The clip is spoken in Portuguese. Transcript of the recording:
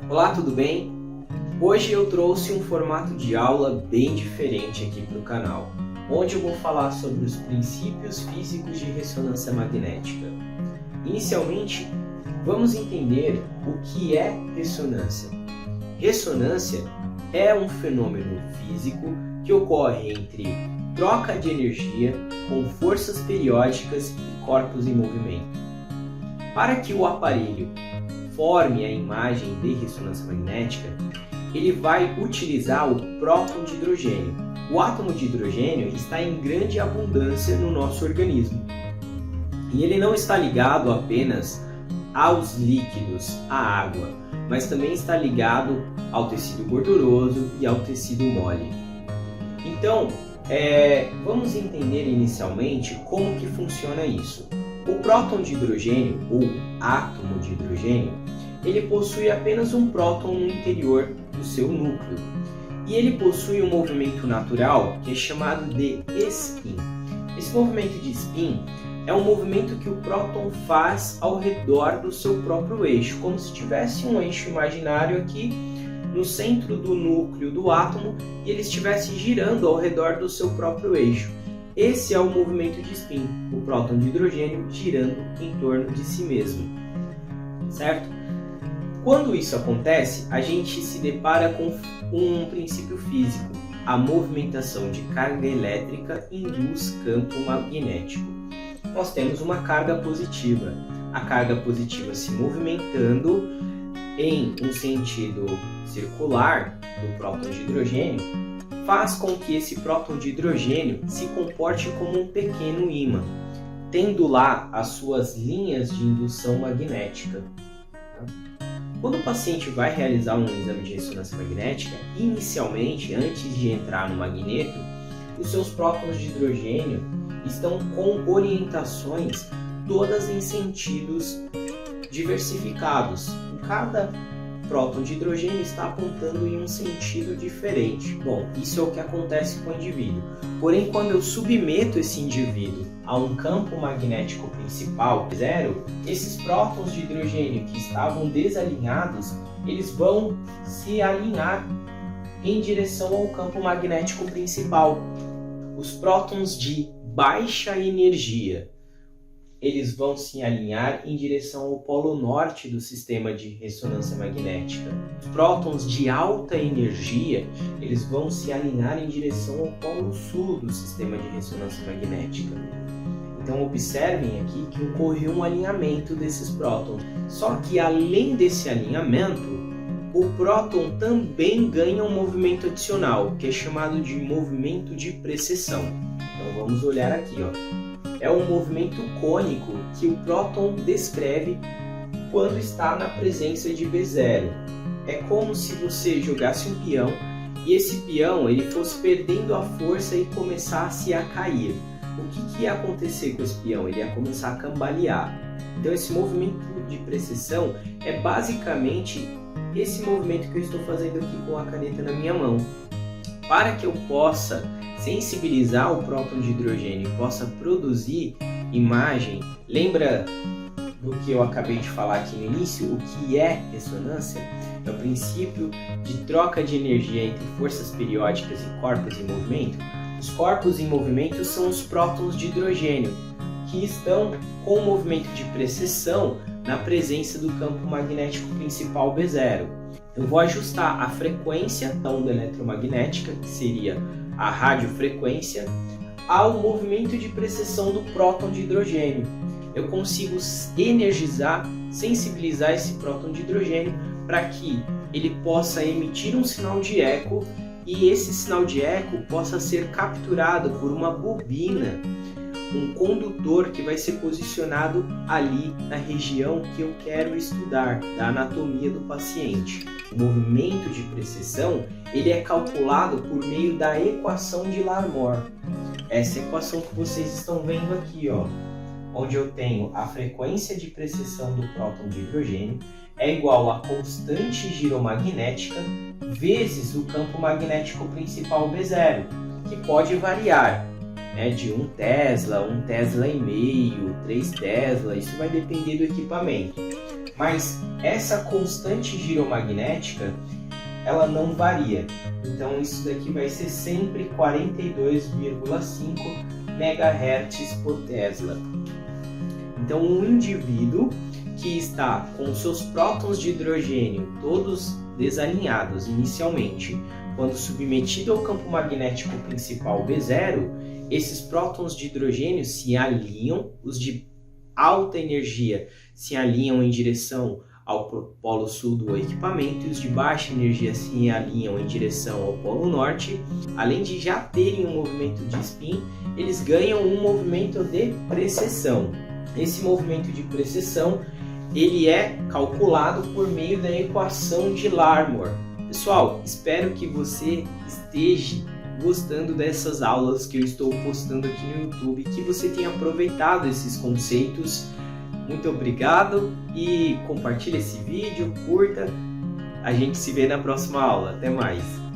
Olá, tudo bem? Hoje eu trouxe um formato de aula bem diferente aqui para o canal, onde eu vou falar sobre os princípios físicos de ressonância magnética. Inicialmente, vamos entender o que é ressonância. Ressonância é um fenômeno físico que ocorre entre troca de energia com forças periódicas e corpos em movimento. Para que o aparelho forme a imagem de ressonância magnética, ele vai utilizar o próton de hidrogênio. O átomo de hidrogênio está em grande abundância no nosso organismo. E ele não está ligado apenas aos líquidos, à água, mas também está ligado ao tecido gorduroso e ao tecido mole. Então, vamos entender inicialmente como que funciona isso. O próton de hidrogênio, ou átomo de hidrogênio, ele possui apenas um próton no interior do seu núcleo. E ele possui um movimento natural que é chamado de spin. Esse movimento de spin é um movimento que o próton faz ao redor do seu próprio eixo, como se tivesse um eixo imaginário aqui no centro do núcleo do átomo e ele estivesse girando ao redor do seu próprio eixo. Esse é o movimento de spin, o próton de hidrogênio girando em torno de si mesmo, certo? Quando isso acontece, a gente se depara com um princípio físico. A movimentação de carga elétrica induz campo magnético. Nós temos uma carga positiva. A carga positiva se movimentando em um sentido circular do próton de hidrogênio faz com que esse próton de hidrogênio se comporte como um pequeno ímã, tendo lá as suas linhas de indução magnética. Quando o paciente vai realizar um exame de ressonância magnética, inicialmente, antes de entrar no magneto, os seus prótons de hidrogênio estão com orientações todas em sentidos diversificados. Cada próton de hidrogênio está apontando em um sentido diferente. Bom, isso é o que acontece com o indivíduo. Porém, quando eu submeto esse indivíduo a um campo magnético principal zero, esses prótons de hidrogênio que estavam desalinhados, eles vão se alinhar em direção ao campo magnético principal. Os prótons de baixa energia, eles vão se alinhar em direção ao polo norte do sistema de ressonância magnética. Os prótons de alta energia, eles vão se alinhar em direção ao polo sul do sistema de ressonância magnética. Então observem aqui que ocorreu um alinhamento desses prótons. Só que além desse alinhamento, o próton também ganha um movimento adicional, que é chamado de movimento de precessão. Então vamos olhar aqui, ó. É um movimento cônico que o próton descreve quando está na presença de B0. É como se você jogasse um peão e esse peão ele fosse perdendo a força e começasse a cair. O que ia acontecer com esse peão? Ele ia começar a cambalear. Então esse movimento de precessão é basicamente esse movimento que eu estou fazendo aqui com a caneta na minha mão. Para que eu possa sensibilizar o próton de hidrogênio e possa produzir imagem, lembra do que eu acabei de falar aqui no início? O que é ressonância? É o princípio de troca de energia entre forças periódicas e corpos em movimento. Os corpos em movimento são os prótons de hidrogênio, que estão com o movimento de precessão na presença do campo magnético principal B0. Eu vou ajustar a frequência da onda eletromagnética, que seria a radiofrequência, ao movimento de precessão do próton de hidrogênio. Eu consigo energizar, sensibilizar esse próton de hidrogênio para que ele possa emitir um sinal de eco e esse sinal de eco possa ser capturado por uma bobina, um condutor que vai ser posicionado ali na região que eu quero estudar, da anatomia do paciente. O movimento de precessão ele é calculado por meio da equação de Larmor. Essa equação que vocês estão vendo aqui, ó, onde eu tenho a frequência de precessão do próton de hidrogênio é igual a constante giromagnética vezes o campo magnético principal B0, que pode variar de 1 Tesla, 1 Tesla e meio, 3 Tesla, isso vai depender do equipamento. mas essa constante giromagnética ela não varia. Então isso daqui vai ser sempre 42,5 MHz por Tesla. Então um indivíduo que está com seus prótons de hidrogênio todos desalinhados inicialmente, quando submetido ao campo magnético principal B0, esses prótons de hidrogênio se alinham, os de alta energia se alinham em direção ao polo sul do equipamento e os de baixa energia se alinham em direção ao polo norte. Além de já terem um movimento de spin, eles ganham um movimento de precessão. Esse movimento de precessão ele é calculado por meio da equação de Larmor. Pessoal, espero que você esteja gostando dessas aulas que eu estou postando aqui no YouTube, que você tenha aproveitado esses conceitos. Muito obrigado e compartilhe esse vídeo, curta. A gente se vê na próxima aula. Até mais!